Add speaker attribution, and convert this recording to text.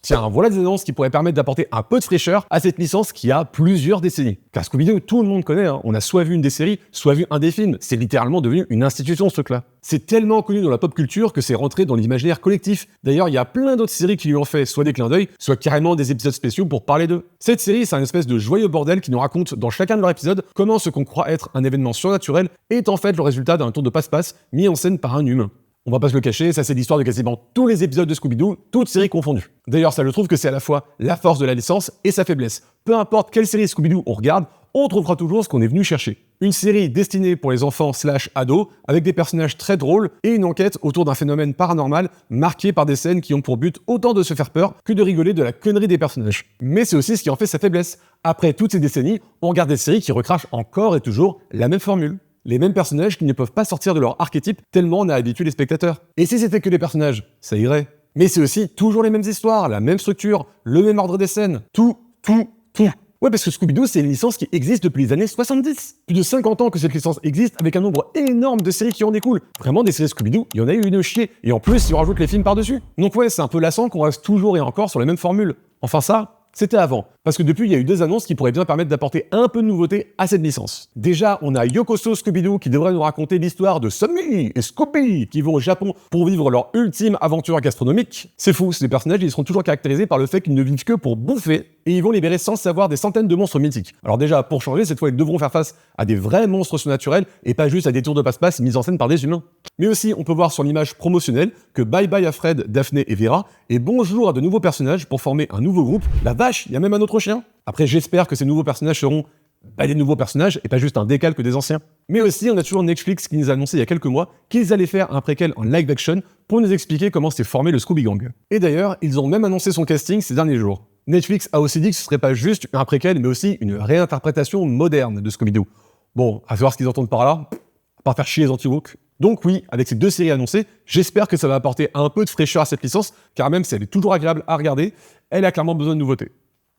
Speaker 1: Tiens, voilà des annonces qui pourraient permettre d'apporter un peu de fraîcheur à cette licence qui a plusieurs décennies. Car Scooby-Doo, tout le monde connaît, hein. On a soit vu une des séries, soit vu un des films. C'est littéralement devenu une institution, ce truc-là. C'est tellement connu dans la pop culture que c'est rentré dans l'imaginaire collectif. D'ailleurs, il y a plein d'autres séries qui lui ont fait soit des clins d'œil, soit carrément des épisodes spéciaux pour parler d'eux. Cette série, c'est un espèce de joyeux bordel qui nous raconte dans chacun de leurs épisodes comment ce qu'on croit être un événement surnaturel est en fait le résultat d'un tour de passe-passe mis en scène par un humain. On va pas se le cacher, ça c'est l'histoire de quasiment tous les épisodes de Scooby-Doo, toutes séries confondues. D'ailleurs, ça je trouve que c'est à la fois la force de la licence et sa faiblesse. Peu importe quelle série Scooby-Doo on regarde, on trouvera toujours ce qu'on est venu chercher. Une série destinée pour les enfants / ados, avec des personnages très drôles et une enquête autour d'un phénomène paranormal marqué par des scènes qui ont pour but autant de se faire peur que de rigoler de la connerie des personnages. Mais c'est aussi ce qui en fait sa faiblesse. Après toutes ces décennies, on regarde des séries qui recrachent encore et toujours la même formule. Les mêmes personnages qui ne peuvent pas sortir de leur archétype tellement on a habitué les spectateurs. Et si c'était que des personnages, ça irait. Mais c'est aussi toujours les mêmes histoires, la même structure, le même ordre des scènes. Tout. Ouais, parce que Scooby-Doo, c'est une licence qui existe depuis les années 70. Plus de 50 ans que cette licence existe, avec un nombre énorme de séries qui en découlent. Vraiment, des séries Scooby-Doo, il y en a eu une chier. Et en plus, ils rajoutent les films par-dessus. Donc ouais, c'est un peu lassant qu'on reste toujours et encore sur les mêmes formules. Enfin ça, c'était avant. Parce que depuis, il y a eu deux annonces qui pourraient bien permettre d'apporter un peu de nouveauté à cette licence. Déjà, on a Yokoso Scooby-Doo qui devrait nous raconter l'histoire de Sammy et Scooby qui vont au Japon pour vivre leur ultime aventure gastronomique. C'est fou, ces personnages, ils seront toujours caractérisés par le fait qu'ils ne vivent que pour bouffer et ils vont libérer sans savoir des centaines de monstres mythiques. Alors déjà, pour changer, cette fois, ils devront faire face à des vrais monstres surnaturels et pas juste à des tours de passe-passe mis en scène par des humains. Mais aussi, on peut voir sur l'image promotionnelle que bye bye à Fred, Daphné et Vera et bonjour à de nouveaux personnages pour former un nouveau groupe. La vache, il y a même un autre chien. Après, j'espère que ces nouveaux personnages seront des nouveaux personnages et pas juste un décalque des anciens. Mais aussi, on a toujours Netflix qui nous a annoncé il y a quelques mois qu'ils allaient faire un préquel en live action pour nous expliquer comment s'est formé le Scooby Gang. Et d'ailleurs, ils ont même annoncé son casting ces derniers jours. Netflix a aussi dit que ce serait pas juste un préquel, mais aussi une réinterprétation moderne de Scooby-Doo. Bon, à savoir ce qu'ils entendent par là, à part faire chier les anti-woke. Donc oui, avec ces deux séries annoncées, j'espère que ça va apporter un peu de fraîcheur à cette licence, car même si elle est toujours agréable à regarder, elle a clairement besoin de nouveautés.